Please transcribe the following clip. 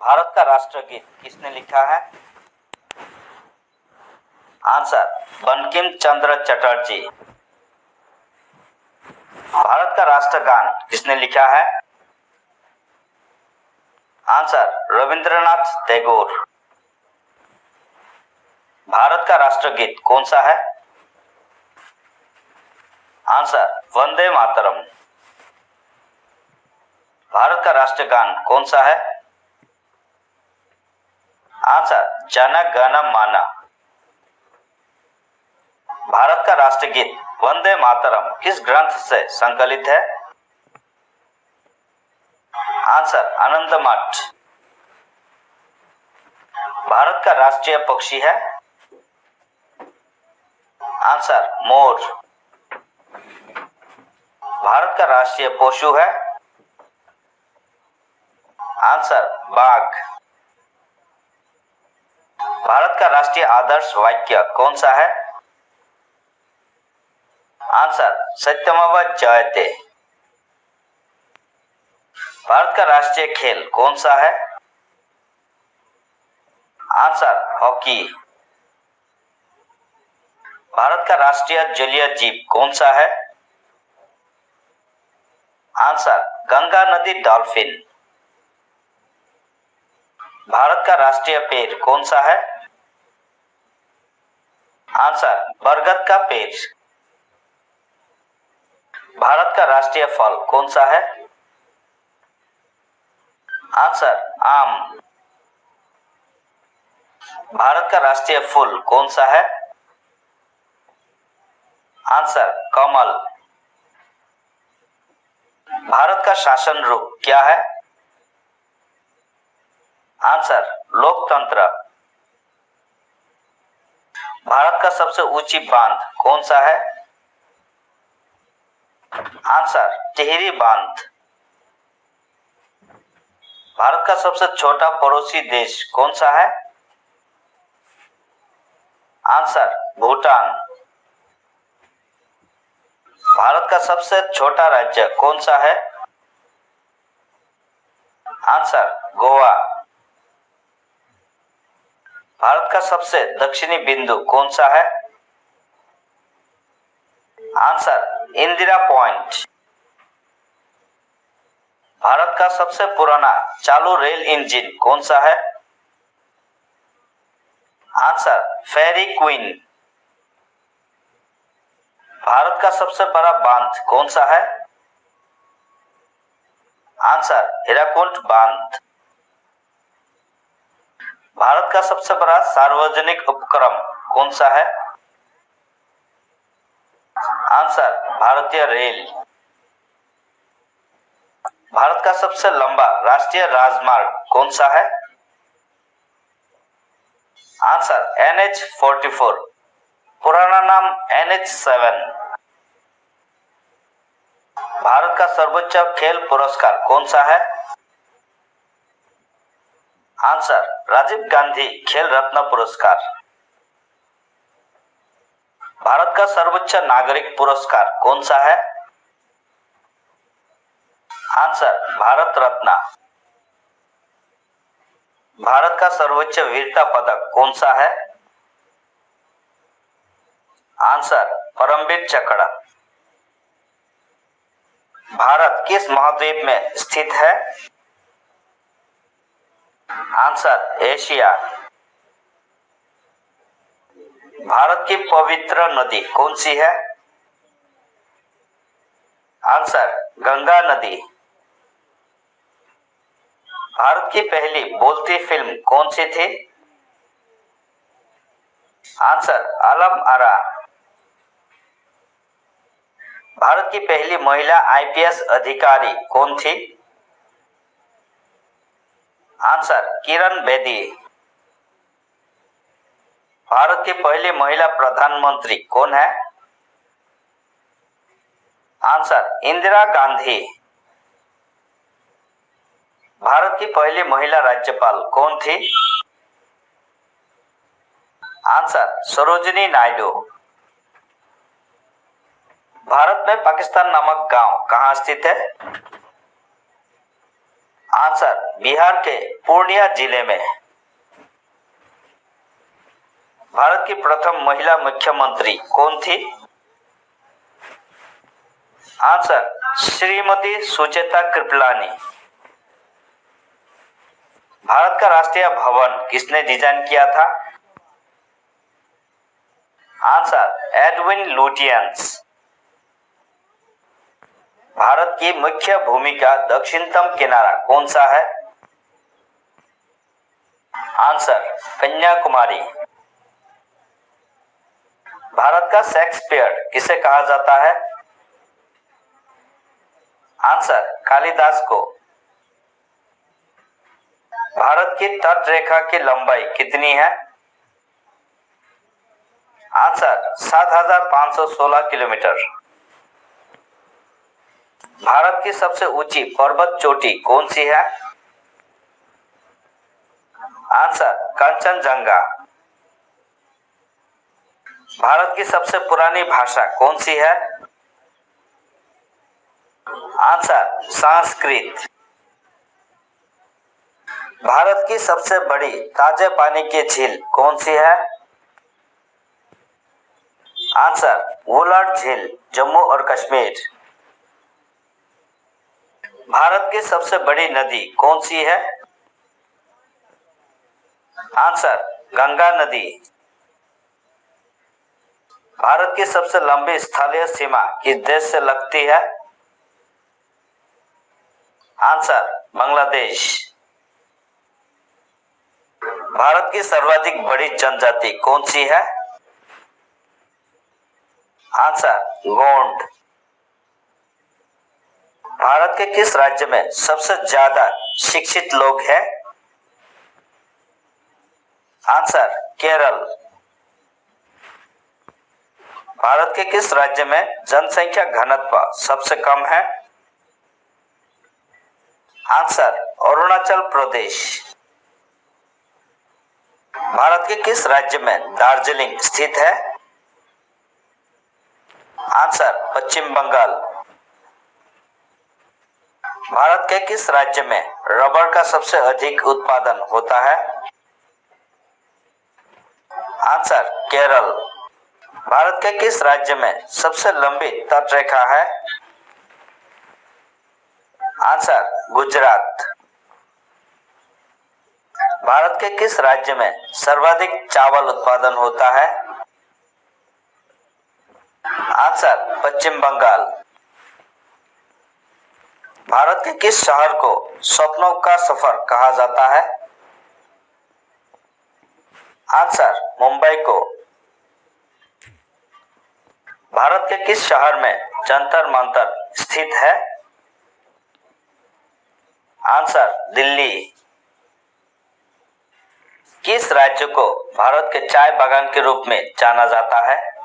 भारत का राष्ट्रगीत किसने लिखा है? आंसर बंकिम चंद्र चटर्जी। भारत का राष्ट्रगान किसने लिखा है? आंसर रविंद्रनाथ टैगोर। भारत का राष्ट्रगीत कौन सा है? आंसर वंदे मातरम। भारत का राष्ट्रगान कौन सा है? आंसर जन गण मन। भारत का राष्ट्रगीत वंदे मातरम किस ग्रंथ से संकलित है? आंसर आनंद मठ। भारत का राष्ट्रीय पक्षी है? Answer more. भारत का राष्ट्रीय पशु है? आंसर बाघ। भारत का राष्ट्रीय आदर्श वाक्य कौन सा है? आंसर सत्यमेव जयते। भारत का राष्ट्रीय खेल कौन सा है? Answer hockey. भारत का राष्ट्रीय जलीय जीव कौन सा है? आंसर गंगा नदी डॉल्फिन। भारत का राष्ट्रीय पेड़ कौन सा है? आंसर बरगद का पेड़। भारत का राष्ट्रीय फल कौन सा है? आंसर आम। भारत का राष्ट्रीय फूल कौन सा है? आंसर कमल। भारत का शासन रूप क्या है? आंसर लोकतंत्र। भारत का सबसे ऊंची बांध कौन सा है? आंसर टिहरी बांध। भारत का सबसे छोटा पड़ोसी देश कौन सा है? आंसर भूटान। भारत का सबसे छोटा राज्य कौन सा है? आंसर गोवा। भारत का सबसे दक्षिणी बिंदु कौन सा है? Answer Indira point. भारत का सबसे पुराना चालू रेल इंजन कौन सा है? आंसर फेरी क्वीन। भारत का सबसे बड़ा बांध कौन सा है? आंसर हीराकुंड बांध। भारत का सबसे बड़ा सार्वजनिक उपक्रम कौन सा है? आंसर भारतीय रेल। भारत का सबसे लंबा राष्ट्रीय राजमार्ग कौन सा है? Answer NH44। पुराना नाम NH7। भारत का सर्वोच्च खेल पुरस्कार कौन सा है? आंसर राजीव गांधी खेल रत्न पुरस्कार। भारत का सर्वोच्च नागरिक पुरस्कार कौन सा है? आंसर भारत रत्न। भारत का सर्वोच्च वीरता पदक कौन सा है? आंसर परमवीर चक्र। भारत किस महाद्वीप में स्थित है? Answer Asia. भारत की पवित्र नदी कौन सी है? आंसर गंगा नदी। भारत की पहली बोलती फिल्म कौन सी थी? आंसर आलम आरा। भारत की पहली महिला IPS अधिकारी कौन थी? आंसर किरण बेदी। भारत की पहली महिला प्रधानमंत्री कौन है? आंसर इंदिरा गांधी। भारत की पहली महिला राज्यपाल कौन थी? आंसर सरोजिनी नायडू। भारत में पाकिस्तान नामक गांव कहां स्थित है? आंसर बिहार के पूर्णिया जिले में। भारत की प्रथम महिला मुख्यमंत्री कौन थी? आंसर श्रीमती सुचेता कृपलानी। भारत का राष्ट्रीय भवन किसने डिजाइन किया था? Answer Edwin Lutyens. भारत की मुख्य भूमि का दक्षिणतम किनारा कौन सा है? आंसर कन्याकुमारी। भारत का शेक्सपियर किसे कहा जाता है? आंसर कालिदास को। भारत की तट रेखा की लंबाई कितनी है? Answer 7,516 kilometre. भारत की सबसे ऊंची पर्वत चोटी कौन सी है? आंसर कंचनजंगा। भारत की सबसे पुरानी भाषा कौन सी है? आंसर संस्कृत। भारत की सबसे बड़ी ताजे पानी की झील कौन सी है? आंसर वुलर झील, जम्मू और कश्मीर। भारत की सबसे बड़ी नदी कौन सी है? आंसर गंगा नदी। भारत की सबसे लंबी स्थलीय सीमा किस देश से लगती है? आंसर बांग्लादेश। भारत की सर्वाधिक बड़ी जनजाति कौन सी है? आंसर गोंड। भारत के किस राज्य में सबसे ज्यादा शिक्षित लोग हैं? आंसर केरल। भारत के किस राज्य में जनसंख्या घनत्व सबसे कम है? आंसर अरुणाचल प्रदेश। भारत के किस राज्य में दार्जिलिंग स्थित है? आंसर पश्चिम बंगाल। भारत के किस राज्य में रबर का सबसे अधिक उत्पादन होता है? आंसर केरल। भारत के किस राज्य में सबसे लंबी तटरेखा है? आंसर गुजरात। भारत के किस राज्य में सर्वाधिक चावल उत्पादन होता है? आंसर पश्चिम बंगाल। भारत के किस शहर को स्वप्नों का सफर कहा जाता है? आंसर मुंबई को। भारत के किस शहर में जंतर मंतर स्थित है? आंसर दिल्ली। किस राज्य को भारत के चाय बागान के रूप में जाना जाता है?